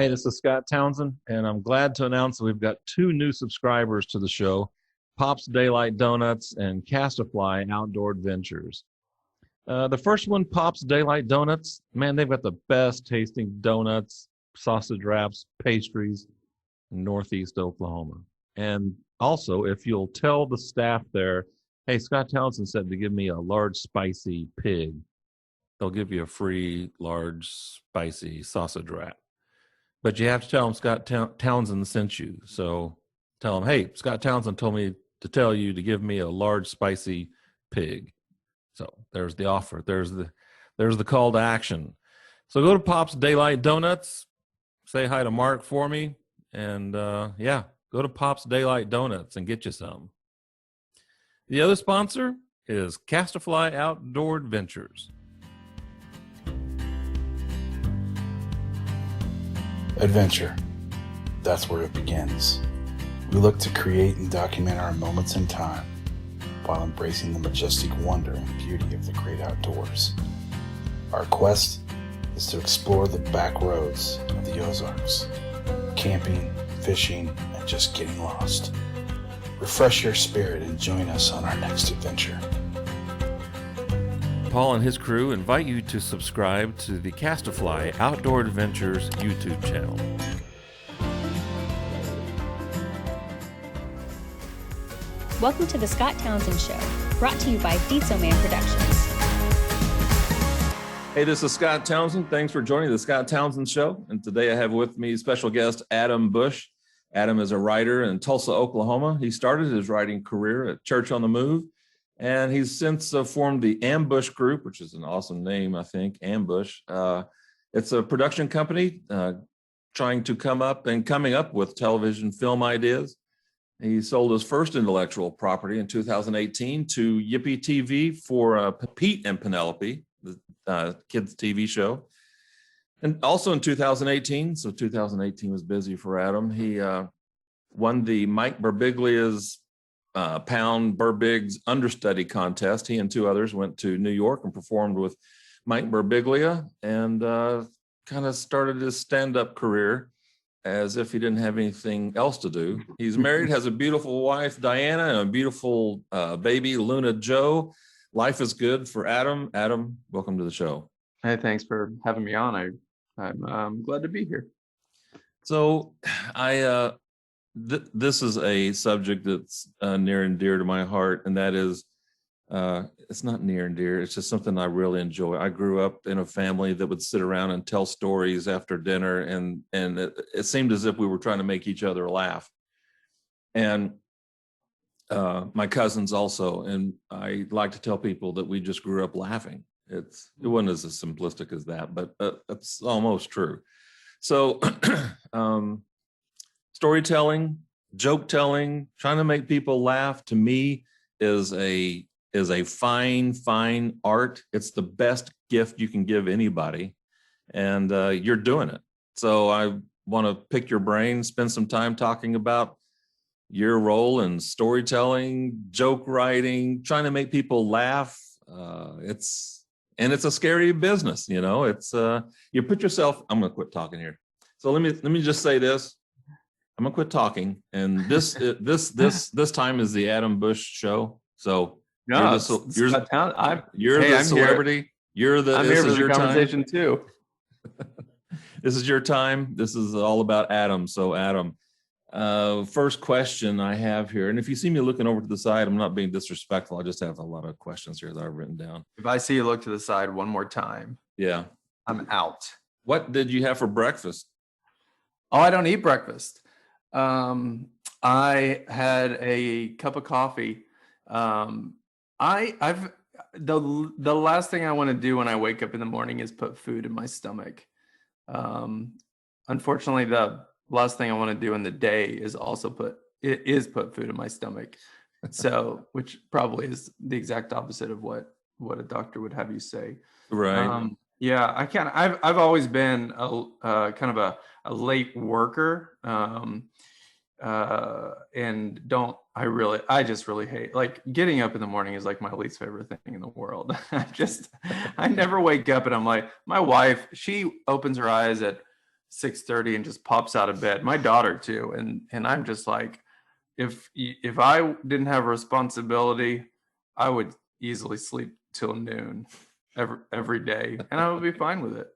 Hey, this is Scott Townsend, and I'm glad to announce that we've got 2 new subscribers to the show, Pop's Daylight Donuts and Castafly Outdoor Adventures. The first one, Pop's Daylight Donuts, man, they've got the best tasting donuts, sausage wraps, pastries in Northeast Oklahoma. And also, if you'll tell the staff there, hey, Scott Townsend said to give me a large spicy pig, they'll give you a free large spicy sausage wrap. But you have to tell them Scott Townsend sent you. So tell them, hey, Scott Townsend told me to tell you to give me a large spicy pig. So there's the offer. There's the call to action. So go to Pop's Daylight Donuts. Say hi to Mark for me. And go to Pop's Daylight Donuts and get you some. The other sponsor is Castafly Outdoor Adventures. Adventure. That's where it begins. We look to create and document our moments in time while embracing the majestic wonder and beauty of the great outdoors. Our quest is to explore the back roads of the Ozarks, camping, fishing, and just getting lost. Refresh your spirit and join us on our next adventure. Paul and his crew invite you to subscribe to the Castafly Outdoor Adventures YouTube channel. Welcome to the Scott Townsend Show, brought to you by Dietzo Man Productions. Hey, this is Scott Townsend. Thanks for joining the Scott Townsend Show. And today I have with me special guest Adam Bush. Adam is a writer in Tulsa, Oklahoma. He started his writing career at Church on the Move, and he's since formed the Ambush Group, which is an awesome name, I think, Ambush. It's a production company trying to coming up with television film ideas. He sold his first intellectual property in 2018 to Yippee TV for Pete and Penelope, the kids' TV show. And also in 2018, so 2018 was busy for Adam, he won the Mike Burbiglia's Pound Burbigs Understudy Contest. He and 2 others went to New York and performed with Mike Birbiglia and kind of started his stand-up career as if he didn't have anything else to do. He's married, has a beautiful wife, DyAna, and a beautiful baby, Luna Joe. Life is good for Adam. Adam, welcome to the show. Hey, thanks for having me on. I'm glad to be here. So this is a subject that's near and dear to my heart, and that is, it's not near and dear, it's just something I really enjoy. I grew up in a family that would sit around and tell stories after dinner, and it seemed as if we were trying to make each other laugh. And my cousins also, and I like to tell people that we just grew up laughing. It wasn't as simplistic as that, but it's almost true. So storytelling, joke telling, trying to make people laugh, to me is a fine art. It's the best gift you can give anybody, and you're doing it. So I want to pick your brain, spend some time talking about your role in storytelling, joke writing, trying to make people laugh. It's a scary business, you know. It's you put yourself. I'm gonna quit talking here. So let me just say this. I'm gonna quit talking, and this time is the Adam Bush show. So no, you're the celebrity. I'm here for the conversation too. This is your time. This is all about Adam. So Adam, first question I have here, and if you see me looking over to the side, I'm not being disrespectful. I just have a lot of questions here that I've written down. If I see you look to the side one more time, yeah, I'm out. What did you have for breakfast? Oh, I don't eat breakfast. I had a cup of coffee. The last thing I want to do when I wake up in the morning is put food in my stomach. Unfortunately, the last thing I want to do in the day is also put food in my stomach. So, which probably is the exact opposite of what a doctor would have you say. Right. Yeah, I can't. I've always been a kind of a late worker, and I just really hate, like, getting up in the morning is like my least favorite thing in the world. I never wake up and I'm like, my wife, she opens her eyes at 6:30 and just pops out of bed. My daughter too, and I'm just like, if I didn't have a responsibility, I would easily sleep till noon every day, and I would be fine with it.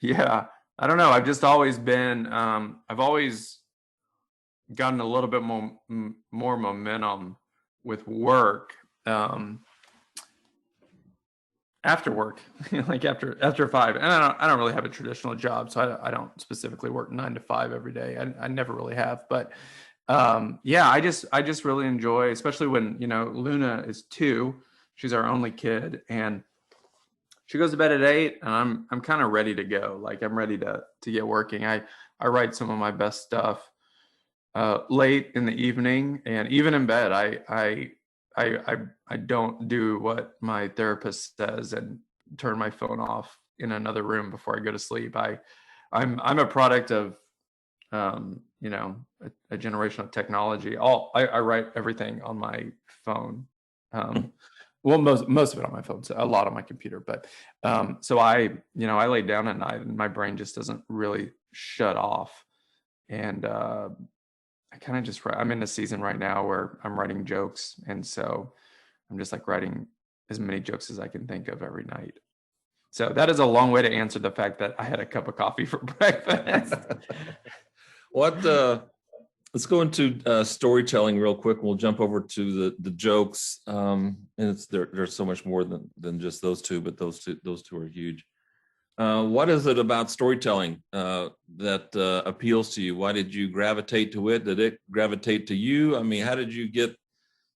Yeah, I don't know. I've just always been. I've always gotten a little bit more momentum with work. After work, like after 5, and I don't really have a traditional job, so I don't specifically work 9 to 5 every day. I never really have, but yeah, I just really enjoy, especially when Luna is 2, she's our only kid, and she goes to bed at 8, and I'm kind of ready to go. Like I'm ready to get working. I write some of my best stuff late in the evening, and even in bed, I don't do what my therapist says and turn my phone off in another room before I go to sleep. I'm a product of a generation of technology. I write everything on my phone. Well, most of it on my phone, so a lot on my computer. But so I lay down at night and my brain just doesn't really shut off. And I kind of just I'm in a season right now where I'm writing jokes, and so I'm just like writing as many jokes as I can think of every night. So that is a long way to answer the fact that I had a cup of coffee for breakfast. Let's go into storytelling real quick. We'll jump over to the jokes. And there's so much more than just those two, but those two are huge. What is it about storytelling that appeals to you? Why did you gravitate to it? Did it gravitate to you? I mean, how did you get,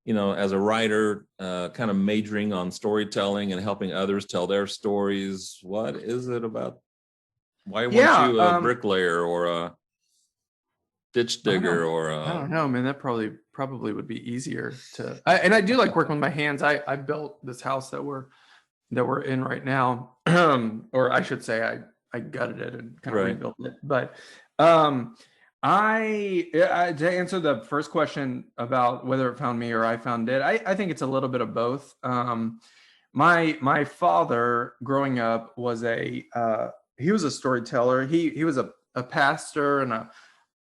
as a writer, kind of majoring on storytelling and helping others tell their stories? What is it about? Why weren't you a bricklayer or a ditch digger I don't know, man. That probably would be easier to. And I do like working with my hands. I built this house that we're in right now, or I should say I gutted it and kind of rebuilt it. But to answer the first question about whether it found me or I found it, I think it's a little bit of both. My father growing up was he was a storyteller. He was a pastor and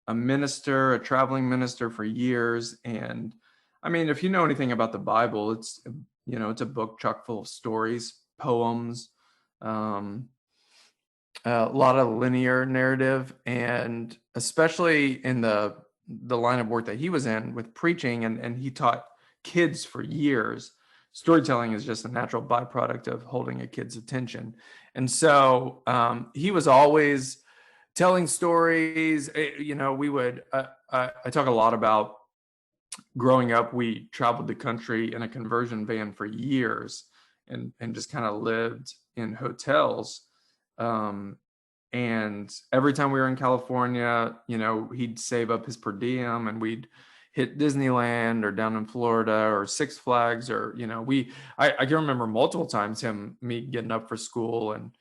a minister, a traveling minister for years. And I mean, if you know anything about the Bible, it's a book chock full of stories, poems, a lot of linear narrative, and especially in the line of work that he was in with preaching, and he taught kids for years. Storytelling is just a natural byproduct of holding a kid's attention. And so he was always telling stories. We would, I talk a lot about growing up. We traveled the country in a conversion van for years and just kind of lived in hotels. And every time we were in California, he'd save up his per diem and we'd hit Disneyland or down in Florida or Six Flags, or, I can remember multiple times me getting up for school and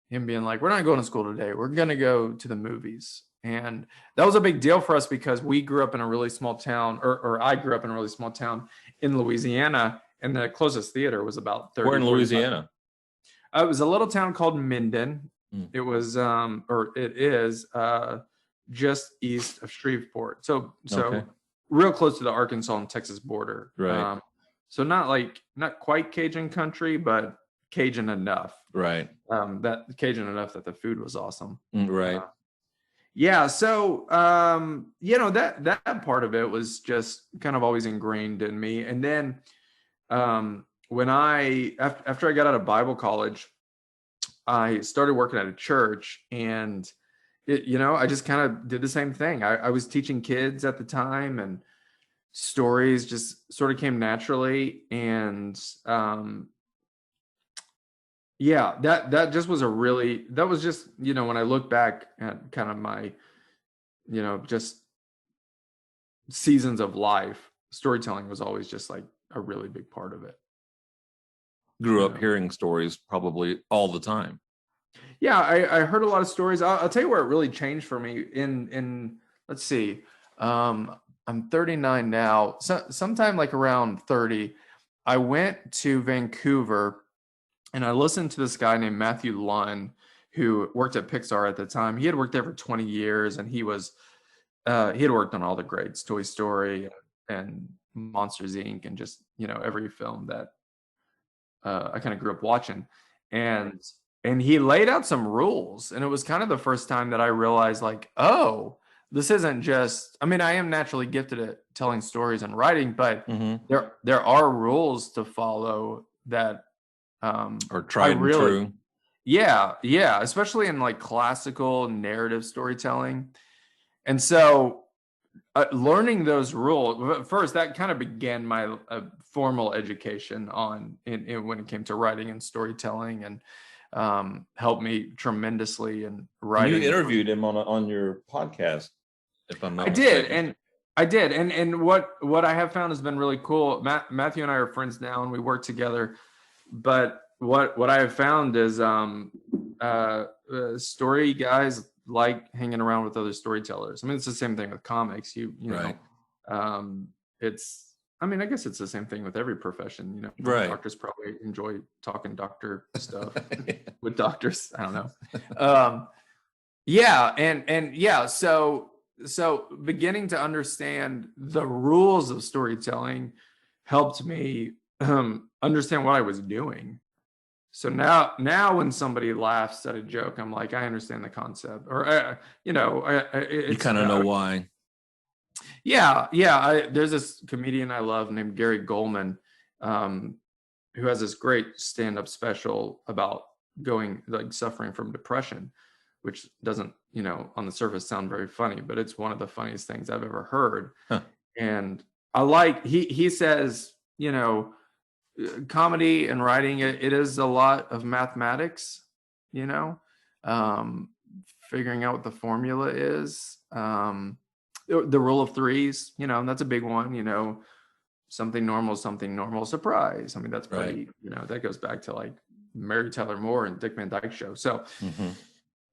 him being like, we're not going to school today. We're going to go to the movies. And that was a big deal for us because we grew up in a really small town, or I grew up in a really small town in Louisiana, and the closest theater was about 30. Where in Louisiana? It was a little town called Minden. It was, it is just east of Shreveport. So okay. Real close to the Arkansas and Texas border. Right. So not quite Cajun country, but Cajun enough. Right. That Cajun enough that the food was awesome. Right. Yeah. So, that part of it was just kind of always ingrained in me. And then when after I got out of Bible college, I started working at a church, and I just kind of did the same thing. I was teaching kids at the time, and stories just sort of came naturally. And that just was that was just, when I look back at kind of my, just seasons of life, storytelling was always just like a really big part of it. Grew up hearing stories probably all the time. Yeah, I heard a lot of stories. I'll tell you where it really changed for me in let's see, I'm 39 now. So sometime like around 30, I went to Vancouver and I listened to this guy named Matthew Lunn, who worked at Pixar at the time. He had worked there for 20 years, and he had worked on all the greats, Toy Story and Monsters Inc. and just, every film that I kind of grew up watching. And he laid out some rules, and it was kind of the first time that I realized, like, oh, this isn't just, I mean, I am naturally gifted at telling stories and writing, but there are rules to follow that or tried and true. Yeah, especially in like classical narrative storytelling. And so learning those rules, first, that kind of began my formal education in when it came to writing and storytelling, and helped me tremendously in writing. You interviewed him on your podcast, if I'm not mistaken. I did. And what I have found has been really cool. Matthew and I are friends now, and we work together. But what I have found is story guys like hanging around with other storytellers. I mean, it's the same thing with comics. You right. know, I guess it's the same thing with every profession. Right. Doctors probably enjoy talking doctor stuff with doctors. I don't know. So beginning to understand the rules of storytelling helped me understand what I was doing. So now when somebody laughs at a joke, I'm like, I understand the concept, or you kind of know why. Yeah. There's this comedian I love named Gary Goldman, who has this great stand-up special about suffering from depression, which doesn't, on the surface sound very funny, but it's one of the funniest things I've ever heard. Huh. And I like, he says, comedy and writing, it is a lot of mathematics, figuring out what the formula is, the rule of threes, and that's a big one, something normal, surprise. I mean, that's pretty, right. That goes back to like Mary Tyler Moore and Dick Van Dyke Show. So,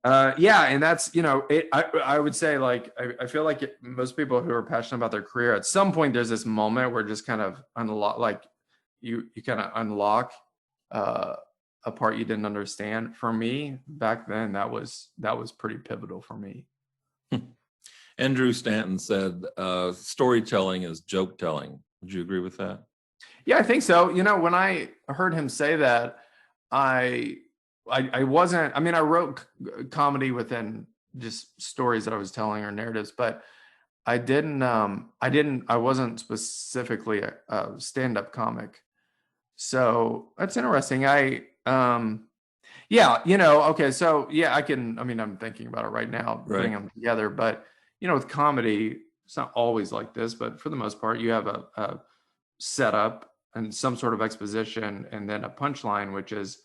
and that's, I would say, like, I feel like most people who are passionate about their career, at some point, there's this moment where just kind of unlock, like you kind of unlock a part you didn't understand. For me, back then, that was pretty pivotal for me. Andrew Stanton said, storytelling is joke telling. Would you agree with that? Yeah, I think so. When I heard him say that, I wasn't, I wrote comedy within just stories that I was telling or narratives, but I wasn't specifically a stand-up comic. So that's interesting. Okay. So yeah, I'm thinking about it right now, putting them together, but with comedy, it's not always like this, but for the most part, you have a setup and some sort of exposition, and then a punchline, which is,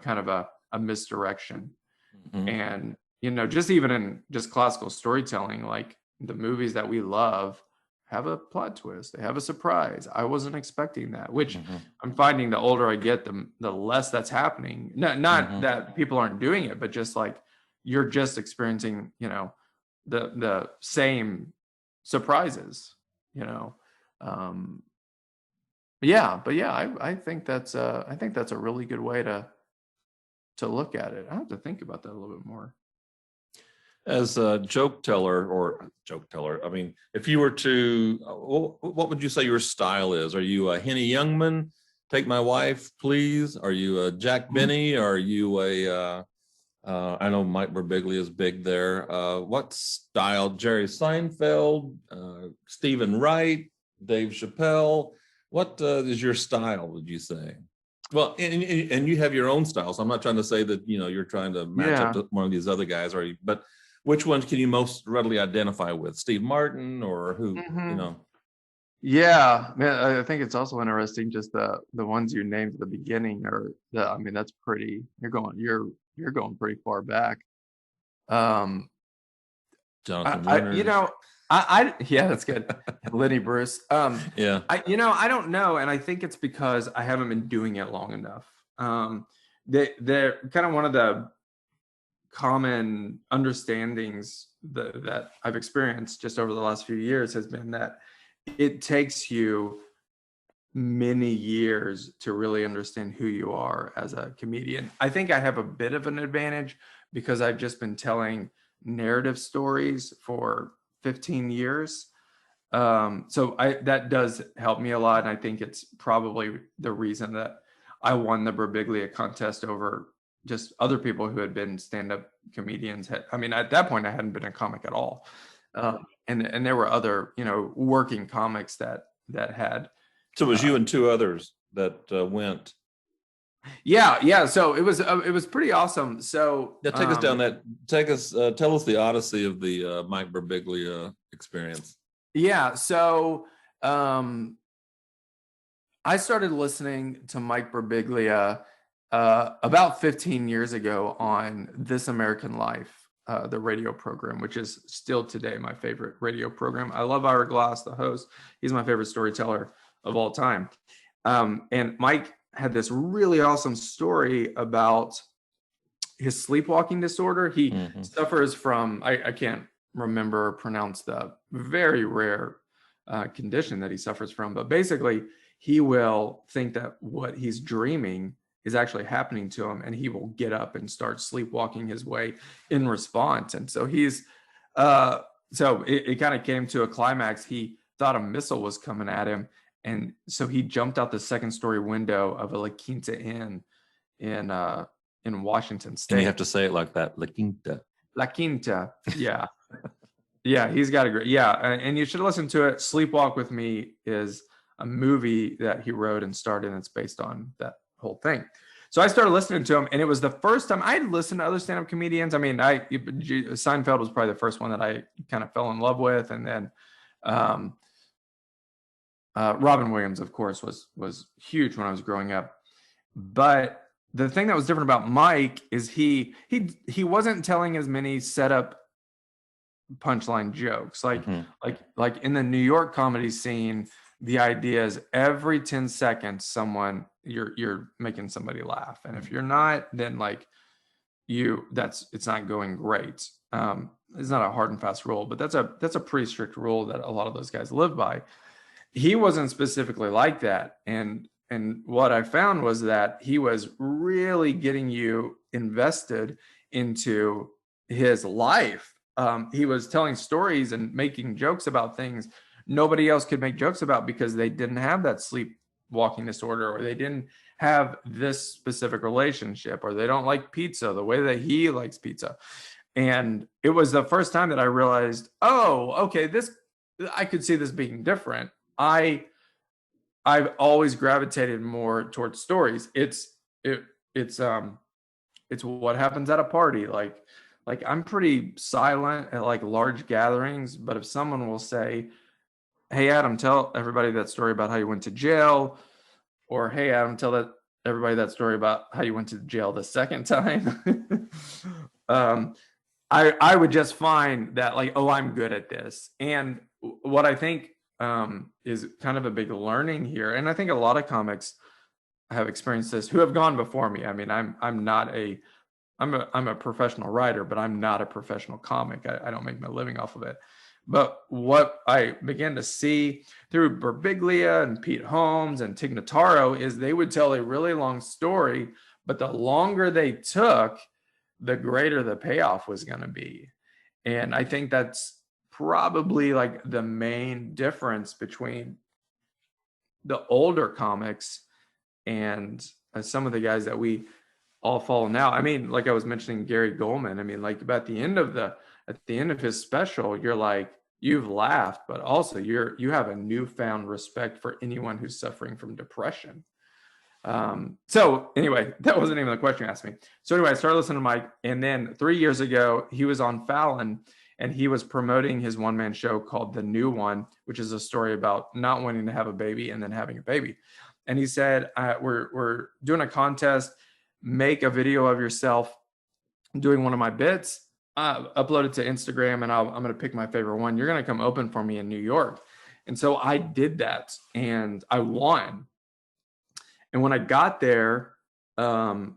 kind of a misdirection. And, just even in just classical storytelling, like the movies that we love have a plot twist. They have a surprise. I wasn't expecting that, which I'm finding the older I get, the less that's happening. Not that people aren't doing it, but just like you're just experiencing, the same surprises, I think that's a really good way to look at it. I have to think about that a little bit more. As a joke teller, if you were to, what would you say your style is? Are you a Henny Youngman, Take My Wife, Please? Are you a Jack Benny? Are you I know Mike Birbiglia is big there. What style? Jerry Seinfeld, Stephen Wright, Dave Chappelle. What is your style, would you say? Well, and you have your own style, so I'm not trying to say that, you're trying to match up to one of these other guys, but which ones can you most readily identify with? Steve Martin or who, Yeah, man, I think it's also interesting, just the ones you named at the beginning that's pretty, you're going pretty far back. Jonathan yeah, that's good. Lenny Bruce. Yeah. I don't know. And I think it's because I haven't been doing it long enough. They're kind of one of the common understandings that I've experienced just over the last few years has been that it takes you many years to really understand who you are as a comedian. I think I have a bit of an advantage because I've just been telling narrative stories for 15 years. So that does help me a lot. And I think it's probably the reason that I won the Birbiglia contest over just other people who had been stand-up comedians. I mean, at that point, I hadn't been a comic at all. And there were other, working comics that had. So it was you and two others that went. Yeah. So it was pretty awesome. So Take us down that. Tell us the odyssey of the Mike Birbiglia experience. Yeah. So I started listening to Mike Birbiglia about 15 years ago on This American Life, the radio program, which is still today my favorite radio program. I love Ira Glass, the host. He's my favorite storyteller of all time. And Mike had this really awesome story about his sleepwalking disorder. He suffers from, I can't remember or pronounce the very rare condition that he suffers from, but basically he will think that what he's dreaming is actually happening to him, and he will get up and start sleepwalking his way in response. And so it kind of came to a climax. He thought a missile was coming at him, and so he jumped out the second story window of a La Quinta Inn in Washington State. And you have to say it like that, La Quinta. La Quinta, yeah. Yeah, he's got a great, and you should listen to it. Sleepwalk with Me is a movie that he wrote and starred in. It's based on that whole thing. So I started listening to him, and it was the first time I had listened to other stand-up comedians. I mean, Seinfeld was probably the first one that I kind of fell in love with, and then Robin Williams, of course, was huge when I was growing up. But the thing that was different about Mike is he wasn't telling as many setup punchline jokes like in the New York comedy scene. The idea is every 10 seconds you're making somebody laugh, and if you're not, then it's not going great. It's not a hard and fast rule, but that's a pretty strict rule that a lot of those guys live by. He wasn't specifically like that, and what I found was that he was really getting you invested into his life. He was telling stories and making jokes about things nobody else could make jokes about because they didn't have that sleepwalking disorder, or they didn't have this specific relationship, or they don't like pizza the way that he likes pizza. And it was the first time that I realized, oh, okay, I could see this being different. I've always gravitated more towards stories. It's what happens at a party. Like I'm pretty silent at large gatherings, but if someone will say, "Hey Adam, tell everybody that story about how you went to jail," or "Hey Adam, tell everybody that story about how you went to jail the second time," I would just find that I'm good at this. And what I think is kind of a big learning here, and I think a lot of comics have experienced this who have gone before me. I mean, I'm a professional writer, but I'm not a professional comic. I don't make my living off of it. But what I began to see through Birbiglia and Pete Holmes and Tig Notaro is they would tell a really long story, but the longer they took, the greater the payoff was going to be. And I think that's probably the main difference between the older comics and some of the guys that we all follow now. I mean, like I was mentioning Gary Goldman. I mean, at the end of his special, you're you've laughed, but also you have a newfound respect for anyone who's suffering from depression. So anyway, that wasn't even the question you asked me. So anyway, I started listening to Mike, and then 3 years ago, he was on Fallon, and he was promoting his one-man show called The New One, which is a story about not wanting to have a baby and then having a baby. And he said, we're doing a contest, make a video of yourself doing one of my bits, upload it to Instagram, and I'm going to pick my favorite one. You're going to come open for me in New York. And so I did that, and I won. And when I got there, Ira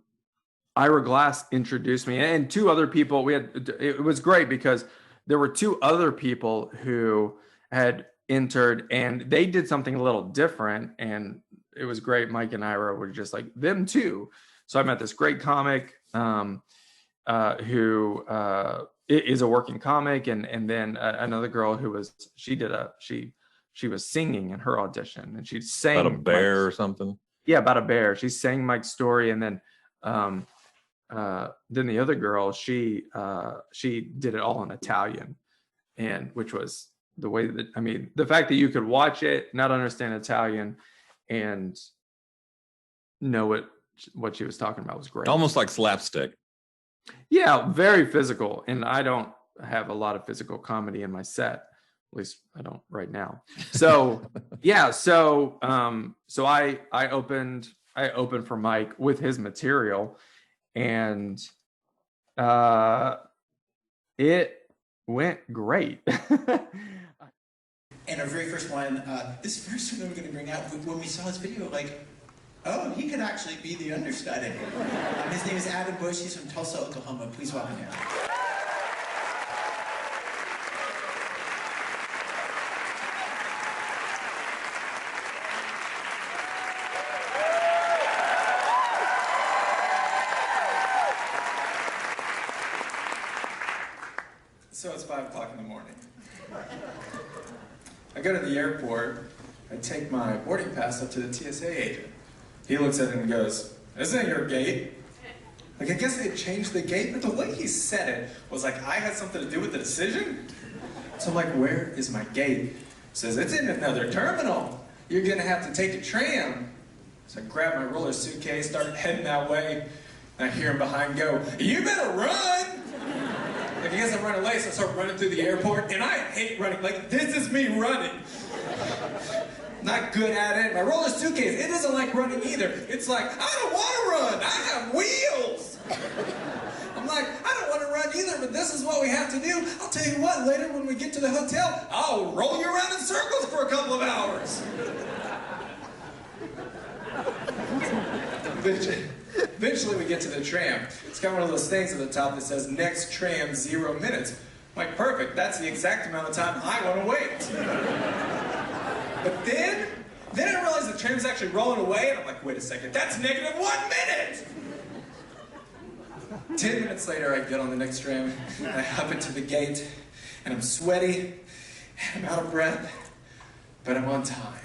Glass introduced me, and two other people. It was great because there were two other people who had entered, and they did something a little different, and it was great. Mike and Ira were just like them too. So I met this great comic. who is a working comic, and then another girl who was she was singing in her audition, and she sang about a bear or something. Yeah, about a bear. She sang Mike's story, and then the other girl, she did it all in Italian, and which was the way that, I mean, the fact that you could watch it, not understand Italian, and know what she was talking about was great. Almost like slapstick. Yeah, very physical, and I don't have a lot of physical comedy in my set. At least I don't right now. So yeah, so I opened for Mike with his material, and it went great. And our very first one, this first one that we're going to bring out, when we saw his video, like, oh, he could actually be the understudy. His name is Adam Bush. He's from Tulsa, Oklahoma. Please welcome him. So it's 5 o'clock in the morning. I go to the airport, I take my boarding pass up to the TSA agent. He looks at it and goes, "Isn't it your gate?" Like, I guess they changed the gate, but the way he said it was like I had something to do with the decision. So I'm like, "Where is my gate?" He says, "It's in another terminal. You're gonna have to take a tram." So I grab my roller suitcase, start heading that way, and I hear him behind go, "You better run!" Like, I guess I'm running late, so I start running through the airport, and I hate running. Like, this is me running. Not good at it. My roller suitcase, it doesn't like running either. It's like, I don't want to run. I have wheels. I'm like, I don't want to run either, but this is what we have to do. I'll tell you what, later when we get to the hotel, I'll roll you around in circles for a couple of hours. Eventually we get to the tram. It's got one of those things at the top that says, next tram, 0 minutes. I'm like, perfect, that's the exact amount of time I want to wait. But then I realized the tram's actually rolling away, and I'm like, wait a second, that's negative 1 minute! 10 minutes later, I get on the next tram, and I hop into the gate, and I'm sweaty, and I'm out of breath, but I'm on time.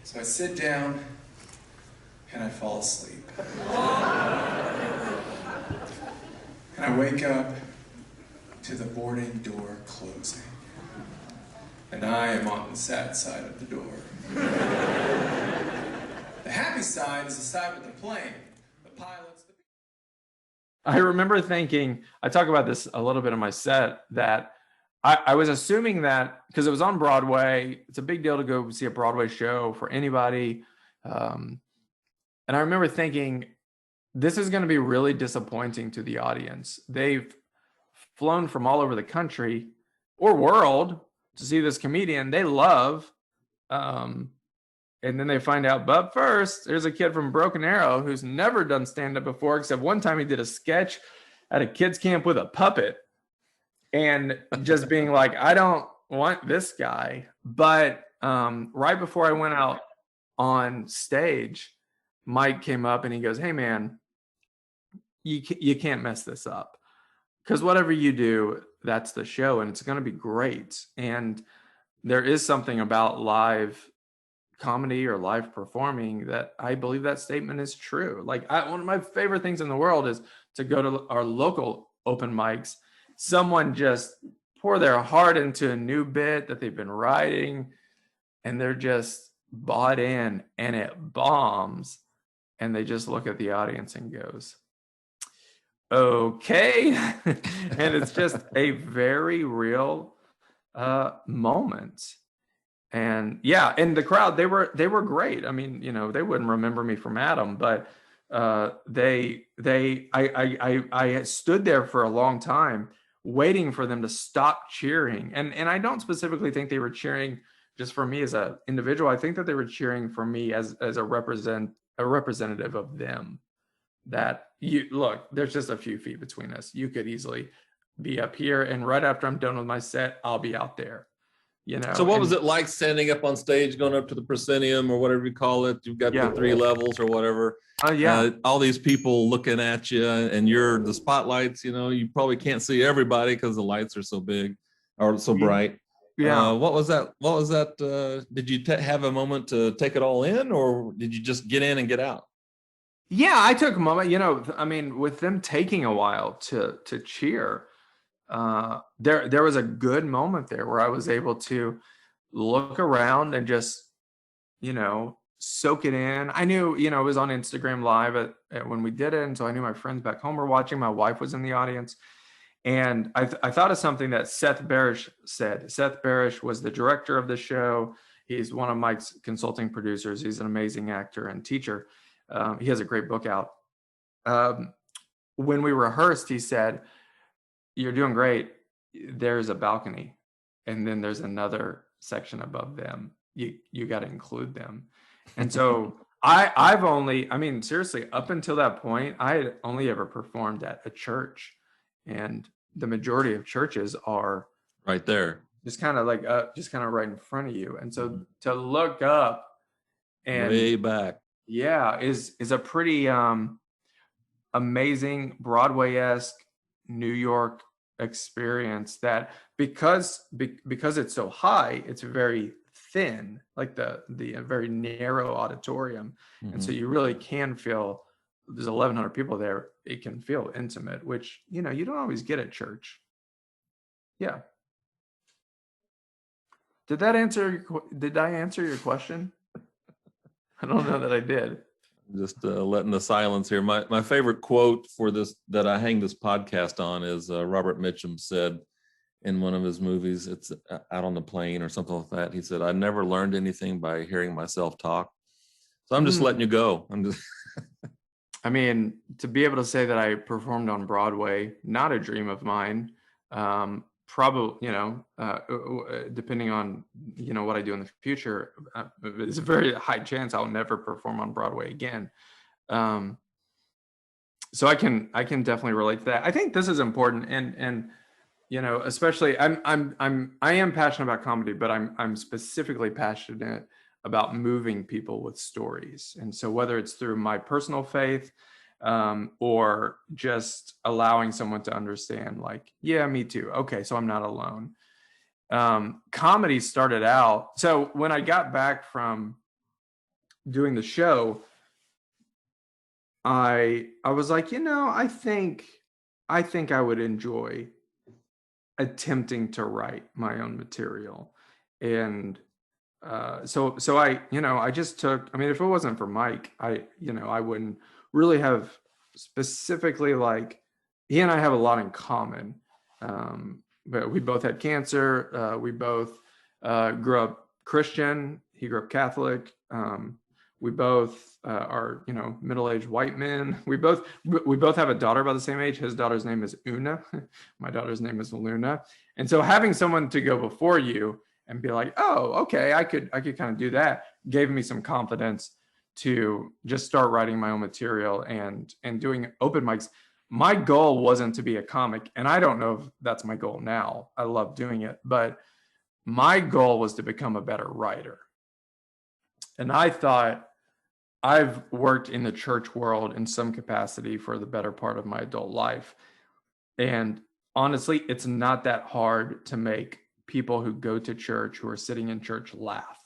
So I sit down, and I fall asleep. And I wake up to the boarding door closing. And I am on the sad side of the door. The happy side is the side with the plane. The pilots. I remember thinking, I talk about this a little bit in my set, that I was assuming that, because it was on Broadway, it's a big deal to go see a Broadway show for anybody. And I remember thinking, this is going to be really disappointing to the audience. They've flown from all over the country or world to see this comedian they love. And then they find out, but first, there's a kid from Broken Arrow who's never done stand-up before, except one time he did a sketch at a kids camp with a puppet. And just being like, I don't want this guy. But right before I went out on stage, Mike came up and he goes, "Hey man, you can't mess this up, because whatever you do, that's the show, and it's going to be great." And there is something about live comedy or live performing that I believe that statement is true. Like, one of my favorite things in the world is to go to our local open mics. Someone just pour their heart into a new bit that they've been writing, and they're just bought in, and it bombs. And they just look at the audience and goes, okay. And it's just a very real moment. And yeah, and the crowd, they were great. I mean, they wouldn't remember me from Adam, but I stood there for a long time waiting for them to stop cheering. And I don't specifically think they were cheering just for me as an individual. I think that they were cheering for me as a representative of them. That there's just a few feet between us. You could easily be up here, and right after I'm done with my set, I'll be out there. you know. So what was it like standing up on stage, going up to the proscenium or whatever you call it? You've got the 3 levels or whatever. All these people looking at you, and you're the spotlights, you know, you probably can't see everybody because the lights are so big or so bright. What was that? Did you have a moment to take it all in, or did you just get in and get out? Yeah, I took a moment, you know, I mean, with them taking a while to cheer, there was a good moment there where I was able to look around and just, you know, soak it in. I knew, you know, it was on Instagram Live at when we did it, and so I knew my friends back home were watching. My wife was in the audience, and I thought of something that Seth Barish said. Seth Barish was the director of the show. He's one of Mike's consulting producers. He's an amazing actor and teacher. He has a great book out. When we rehearsed, he said, "You're doing great. There's a balcony, and then there's another section above them. You got to include them." And so I've only, I mean, seriously, up until that point, I had only ever performed at a church, and the majority of churches are right there, just kind of like just kind of right in front of you. And so to look up and way back, is a pretty amazing Broadway-esque New York experience, that because it's so high, it's very thin, like the very narrow auditorium. And so you really can feel, there's 1,100 people there, it can feel intimate, which, you know, you don't always get at church. Yeah. Did I answer your question? I don't know that I did. Just letting the silence here. My favorite quote for this, that I hang this podcast on, is Robert Mitchum said in one of his movies, it's Out on the Plane or something like that. He said, "I never learned anything by hearing myself talk." So I'm just letting you go. I'm just. I mean, to be able to say that I performed on Broadway, not a dream of mine. Probably, you know, depending on, you know, what I do in the future, it's a very high chance I'll never perform on Broadway again. So I can definitely relate to that. I think this is important, and you know, especially I am passionate about comedy, but I'm specifically passionate about moving people with stories. And so whether it's through my personal faith, or just allowing someone to understand, like, yeah, me too. Okay, so I'm not alone. Comedy started out. So when I got back from doing the show, I was like, you know, I think I would enjoy attempting to write my own material. And so I, you know, I just took, I mean, if it wasn't for Mike, I wouldn't really have specifically, like, he and I have a lot in common. But we both had cancer. We both grew up Christian. He grew up Catholic. We both are, you know, middle-aged white men. We both have a daughter about the same age. His daughter's name is Una. My daughter's name is Luna. And so having someone to go before you and be like, oh, okay, I could kind of do that, gave me some confidence to just start writing my own material and doing open mics. My goal wasn't to be a comic, and I don't know if that's my goal now. I love doing it, but my goal was to become a better writer. And I thought, I've worked in the church world in some capacity for the better part of my adult life. And honestly, it's not that hard to make people who go to church, who are sitting in church, laugh.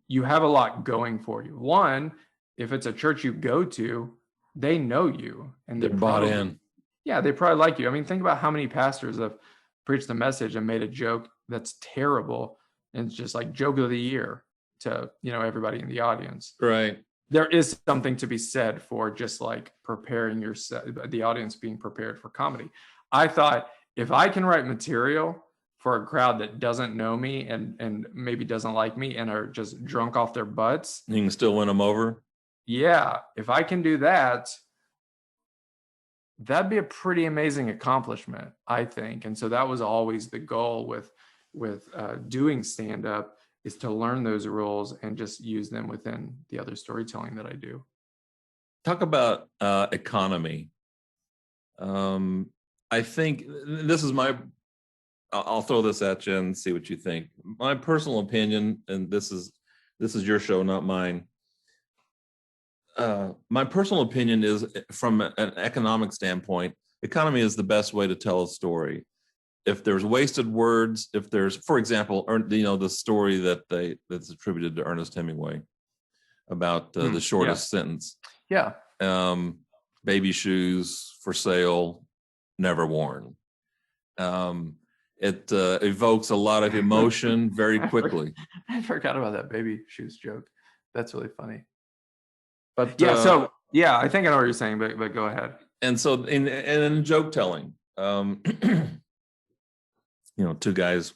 You have a lot going for you. One, if it's a church you go to, they know you and they're bought in. Yeah, they probably like you. I mean, think about how many pastors have preached the message and made a joke that's terrible, and it's just like joke of the year to, you know, everybody in the audience. Right. There is something to be said for just like preparing the audience being prepared for comedy. I thought, if I can write material for a crowd that doesn't know me and maybe doesn't like me and are just drunk off their butts, you can still win them over. Yeah, if I can do that, that'd be a pretty amazing accomplishment, I think. And so that was always the goal with doing stand-up, is to learn those rules and just use them within the other storytelling that I do. Talk about economy. I think this is my I'll throw this at you and see what you think. My personal opinion, and this is your show, not mine. My personal opinion is, from an economic standpoint, economy is the best way to tell a story. If there's wasted words, if there's, for example, the story that's attributed to Ernest Hemingway about the shortest sentence. Yeah. Baby shoes for sale, never worn. It evokes a lot of emotion very quickly. I forgot about that baby shoes joke. That's really funny. But yeah, I think I know what you're saying, but go ahead. And so in joke telling, two guys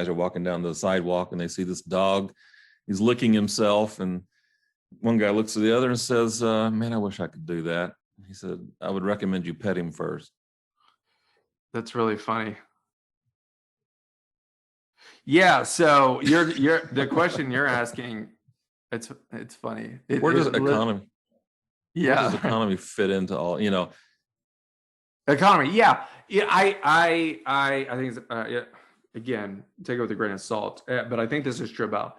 are walking down the sidewalk and they see this dog. He's licking himself, and one guy looks at the other and says, man, I wish I could do that. He said, I would recommend you pet him first. That's really funny. Yeah, so you're the question you're asking, it's funny. Where does economy? Yeah, where does economy fit into all? Economy. Yeah. I think it's again, take it with a grain of salt. But I think this is true about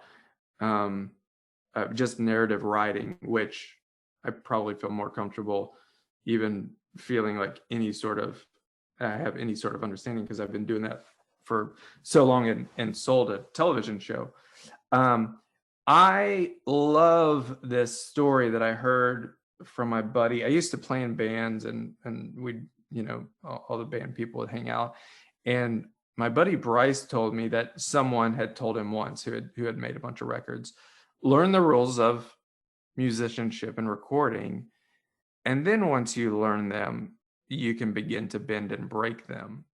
just narrative writing, which I probably feel more comfortable even feeling like I have any sort of understanding, because I've been doing that for so long and sold a television show. I love this story that I heard from my buddy. I used to play in bands, and we'd, all the band people would hang out. And my buddy Bryce told me that someone had told him once, who had made a bunch of records, learn the rules of musicianship and recording. And then once you learn them, you can begin to bend and break them.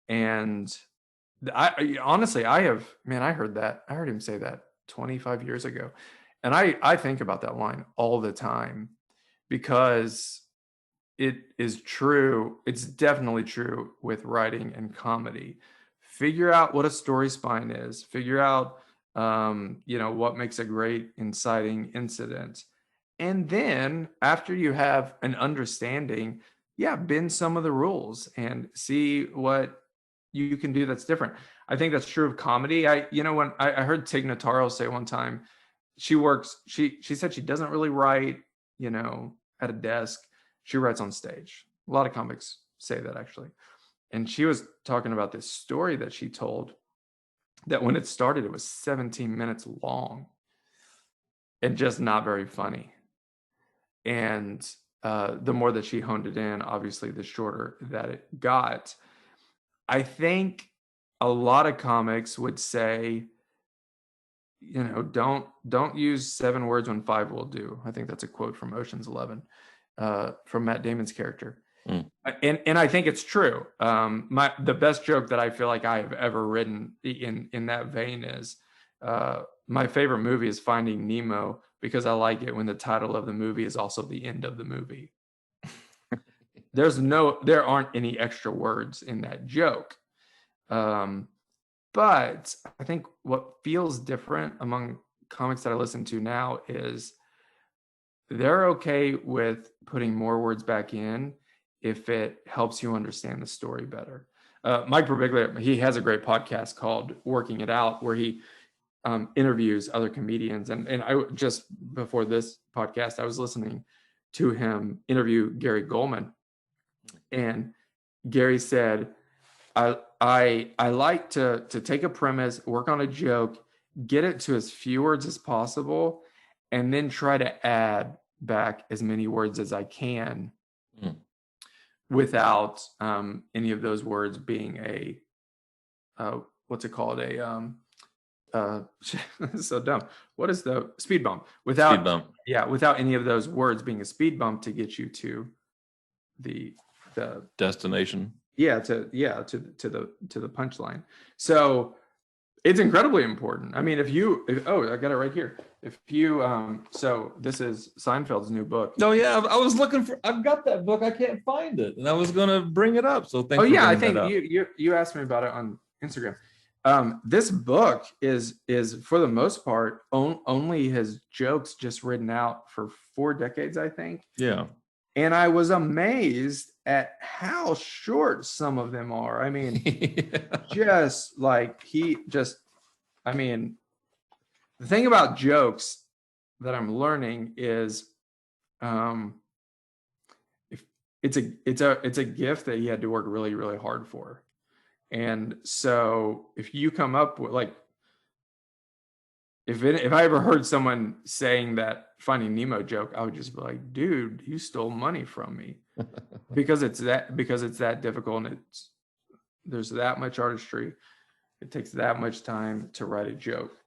And I honestly, I heard that. I heard him say that 25 years ago. And I think about that line all the time, because it is true. It's definitely true with writing and comedy. Figure out what a story spine is. Figure out, what makes a great inciting incident. And then after you have an understanding, bend some of the rules and see what you can do that's different. I think that's true of comedy. When I heard Tig Notaro say one time, she said she doesn't really write, at a desk. She writes on stage. A lot of comics say that, actually. And she was talking about this story that she told, that when it started, it was 17 minutes long and just not very funny. And the more that she honed it in, obviously, the shorter that it got. I think a lot of comics would say, don't use 7 words when 5 will do. I think that's a quote from Ocean's 11, from Matt Damon's character. And I think it's true. The best joke that I feel like I have ever written in that vein is, my favorite movie is Finding Nemo, because I like it when the title of the movie is also the end of the movie. There aren't any extra words in that joke. But I think what feels different among comics that I listen to now is they're okay with putting more words back in if it helps you understand the story better. Mike Burbiglia, he has a great podcast called Working It Out, where he interviews other comedians. And I just before this podcast, I was listening to him interview Gary Goldman. And Gary said, I like to take a premise, work on a joke, get it to as few words as possible, and then try to add back as many words as I can without any of those words being what's it called? So dumb. What is the speed bump? Without any of those words being a speed bump to get you to the destination. To the punchline. So it's incredibly important. I mean, I got it right here. If you so this is Seinfeld's new book. No, yeah, I was looking for. I've got that book. I can't find it, and I was going to bring it up. So thanks. I think you asked me about it on Instagram. This book is for the most part only his jokes just written out for 4 decades, I think. Yeah. And I was amazed at how short some of them are. I mean, just like I mean, the thing about jokes that I'm learning is, if it's a gift that you had to work really, really hard for. And so if you come up with like, if I ever heard someone saying that Finding Nemo joke, I would just be like, dude, you stole money from me. because it's that difficult, and there's that much artistry. It takes that much time to write a joke.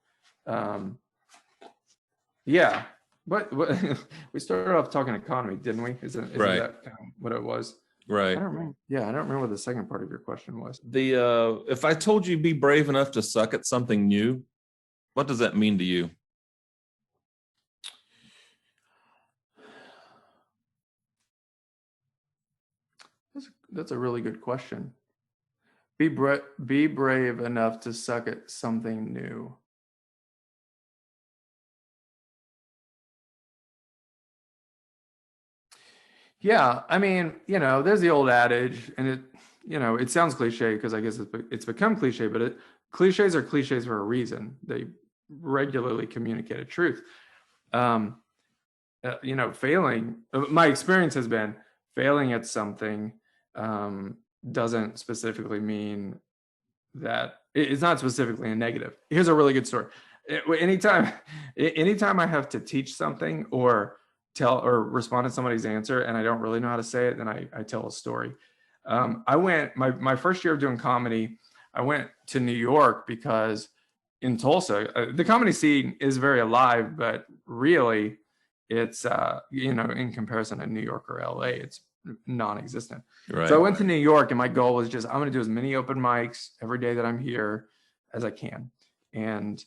Yeah, but we started off talking economy, didn't we? Isn't Right. that what it was? Right. I don't remember. Yeah, I don't remember what the second part of your question was. If I told you be brave enough to suck at something new, what does that mean to you? That's a really good question. Be brave enough to suck at something new. Yeah, I mean, there's the old adage, and it sounds cliche because I guess it's become cliche, but cliches are cliches for a reason. They regularly communicate a truth. Failing. My experience has been failing at something doesn't specifically mean that it's not specifically a negative. Here's a really good story. Anytime I have to teach something or tell or respond to somebody's answer and I don't really know how to say it, then I tell a story. I went my first year of doing comedy. I went to New York because in Tulsa, the comedy scene is very alive, but really it's in comparison to New York or LA, it's non-existent. Right. So I went to New York, and my goal was just, I'm going to do as many open mics every day that I'm here as I can. And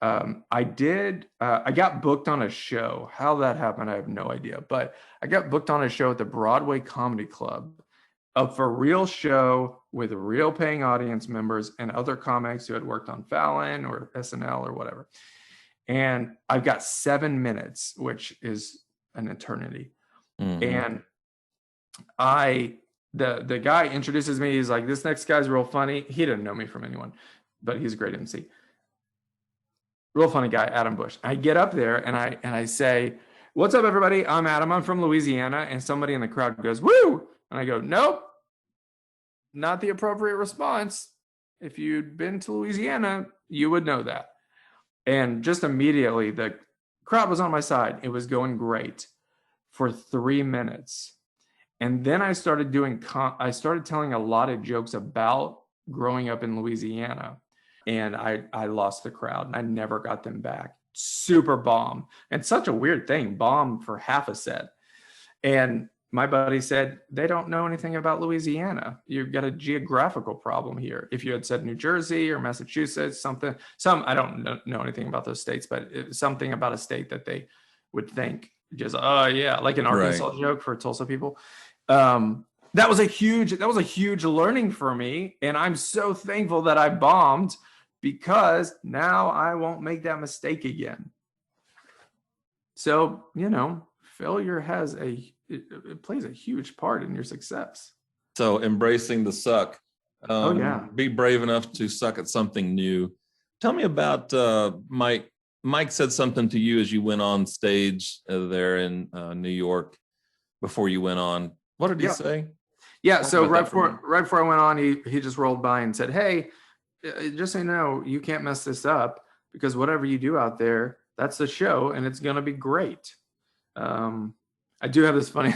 I did. I got booked on a show. How that happened, I have no idea. But I got booked on a show at the Broadway Comedy Club, for a real show with real paying audience members and other comics who had worked on Fallon or SNL or whatever. And I've got 7 minutes, which is an eternity. Mm-hmm. And the guy introduces me. He's like, this next guy's real funny. He didn't know me from anyone, but he's a great MC. Real funny guy, Adam Bush. I get up there and I say, what's up, everybody? I'm Adam. I'm from Louisiana. And somebody in the crowd goes, woo! And I go, nope, not the appropriate response. If you'd been to Louisiana, you would know that. And just immediately, the crowd was on my side. It was going great for 3 minutes. And then I started telling a lot of jokes about growing up in Louisiana. And I lost the crowd, and I never got them back. Super bomb. And such a weird thing, bomb for half a set. And my buddy said, they don't know anything about Louisiana. You've got a geographical problem here. If you had said New Jersey or Massachusetts, I don't know anything about those states, but something about a state that they would think just, oh yeah, like an Arkansas right. joke for Tulsa people. That was a huge learning for me. And I'm so thankful that I bombed, because now I won't make that mistake again. So, failure it plays a huge part in your success. So embracing the suck. Be brave enough to suck at something new. Tell me about Mike. Mike said something to you as you went on stage there in New York before you went on. What did he say? Yeah. So right before I went on, he just rolled by and said, hey, just so you know, you can't mess this up, because whatever you do out there, that's the show, and it's going to be great. I do have this funny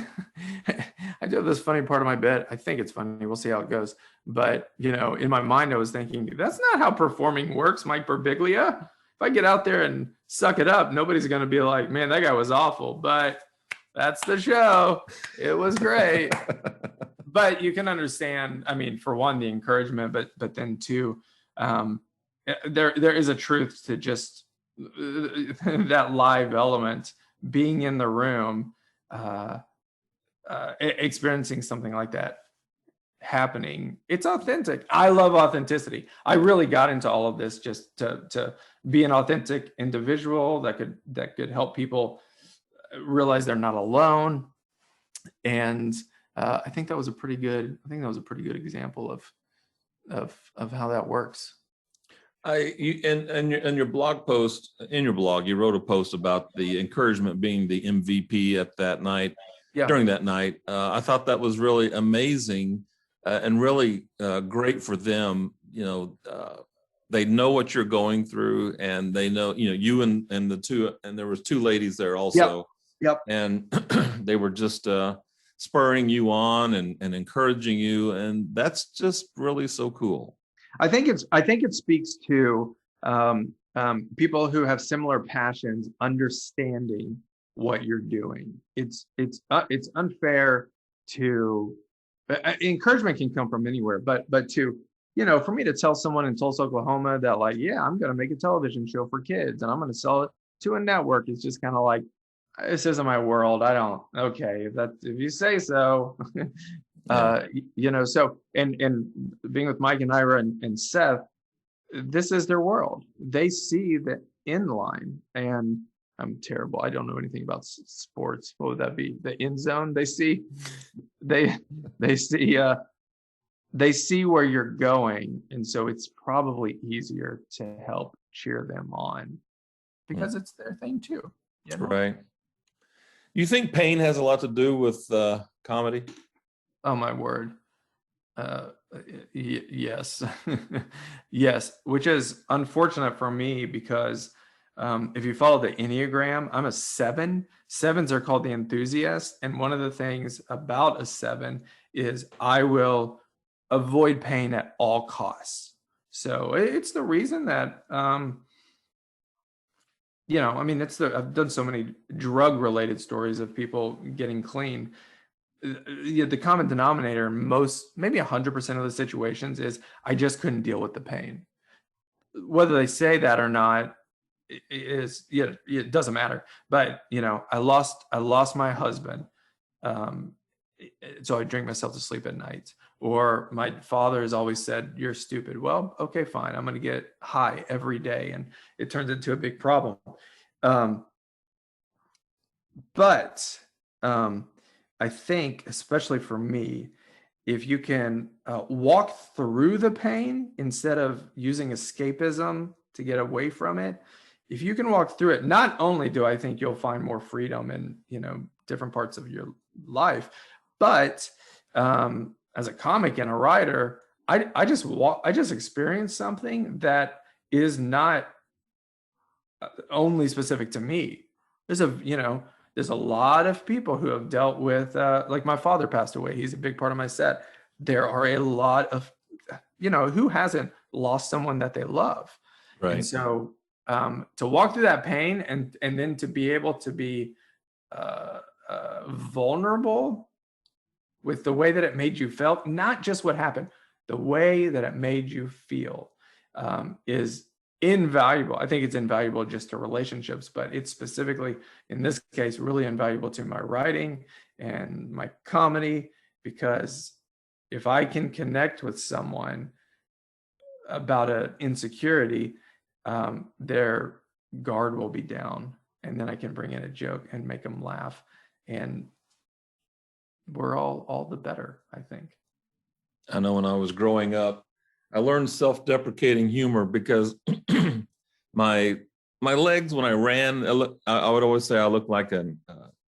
part of my bit. I think it's funny. We'll see how it goes. But, in my mind, I was thinking, that's not how performing works, Mike Birbiglia. If I get out there and suck it up, nobody's going to be like, man, that guy was awful. But that's the show. It was great. But you can understand, I mean, for one, the encouragement, but then two, there is a truth to just that live element, being in the room, experiencing something like that happening. It's authentic. I love authenticity. I really got into all of this just to be an authentic individual that could help people realize they're not alone, and I think that was a pretty good example of how that works. In your blog post, in your blog, you wrote a post about the encouragement being the MVP at that night. Yeah. During that night, I thought that was really amazing and really great for them. They know what you're going through, and they know, you and the two, and there was two ladies there also. Yep. And they were just spurring you on and encouraging you, and that's just really so cool. I think it speaks to people who have similar passions understanding what you're doing. It's unfair to encouragement can come from anywhere, but to, for me to tell someone in Tulsa, Oklahoma that like, yeah, I'm going to make a television show for kids and I'm going to sell it to a network, it's just kind of like, this isn't my world. Okay, if you say so. So and being with Mike and Ira and Seth, this is their world. They see the end line, and I'm terrible. I don't know anything about sports. What would that be? The end zone. They see where you're going, and so it's probably easier to help cheer them on because it's their thing too. Right. You think pain has a lot to do with comedy? Oh my word. Yes. Yes, which is unfortunate for me because if you follow the Enneagram, I'm a 7. 7s are called the enthusiast. And one of the things about a 7 is I will avoid pain at all costs. So it's the reason that, I've done so many drug related stories of people getting clean. The common denominator in maybe 100% of the situations is I just couldn't deal with the pain. Whether they say that or not, it doesn't matter. But I lost my husband, so I drink myself to sleep at night. Or my father has always said, "You're stupid." Well, okay, fine. I'm going to get high every day, and it turns into a big problem. But I think, especially for me, if you can walk through the pain instead of using escapism to get away from it, if you can walk through it, not only do I think you'll find more freedom in different parts of your life, but as a comic and a writer, I just experienced something that is not only specific to me. There's a lot of people who have dealt with, like my father passed away. He's a big part of my set. There are a lot of, who hasn't lost someone that they love? Right. And so to walk through that pain and then to be able to be vulnerable with the way that it made you feel, not just what happened, the way that it made you feel is invaluable. I think it's invaluable just to relationships, but it's specifically, in this case, really invaluable to my writing and my comedy, because if I can connect with someone about an insecurity, their guard will be down, and then I can bring in a joke and make them laugh, and we're all the better, I think. I know when I was growing up, I learned self-deprecating humor because my legs, when I ran, I would always say I looked like an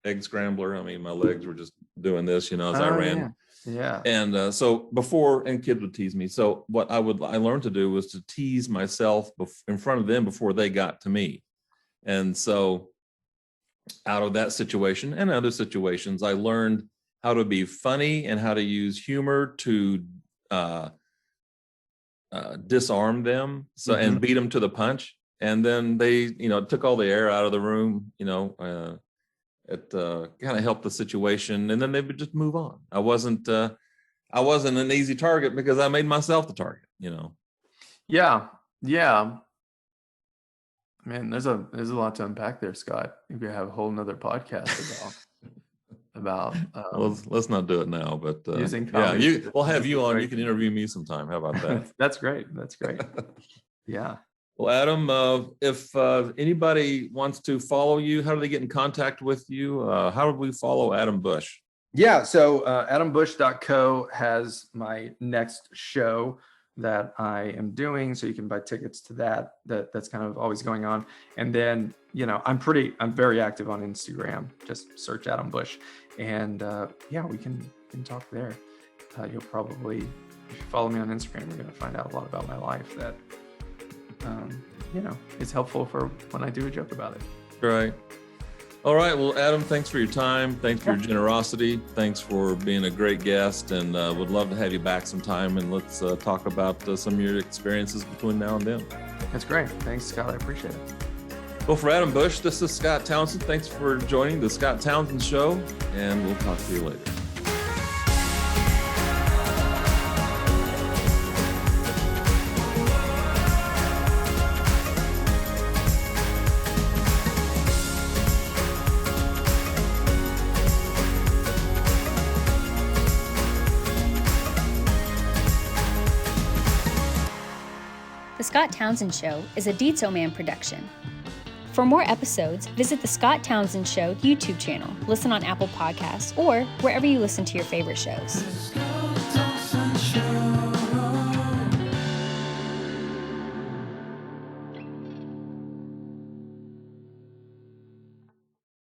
egg scrambler. I mean, my legs were just doing this, as I ran. Yeah. And so and kids would tease me. So what I learned to do was to tease myself in front of them before they got to me. And so out of that situation and other situations, I learned how to be funny and how to use humor to disarm them, and beat them to the punch. And then they, took all the air out of the room, it kind of helped the situation, and then they would just move on. I wasn't an easy target because I made myself the target, Yeah. Man, there's a lot to unpack there, Scott. Maybe I have a whole nother podcast about well, let's not do it now, but using comedy. we'll have you on. You can interview me sometime. How about that? That's great. Yeah. Well, Adam, if anybody wants to follow you, how do they get in contact with you? How do we follow Adam Bush? Yeah, so adambush.co has my next show that I am doing, so you can buy tickets to that. That's kind of always going on. And then, I'm very active on Instagram. Just search Adam Bush, and we can talk there. You'll probably, if you follow me on Instagram, you're going to find out a lot about my life that is helpful for when I do a joke about it. Right. All right. Well, Adam, thanks for your time. Thanks for your generosity. Thanks for being a great guest, and would love to have you back sometime, and let's talk about some of your experiences between now and then. That's great. Thanks, Scott. I appreciate it. Well, for Adam Bush, this is Scott Townsend. Thanks for joining the Scott Townsend Show, and we'll talk to you later. The Scott Townsend Show is a Deetso Man production. For more episodes, visit the Scott Townsend Show YouTube channel, listen on Apple Podcasts, or wherever you listen to your favorite shows.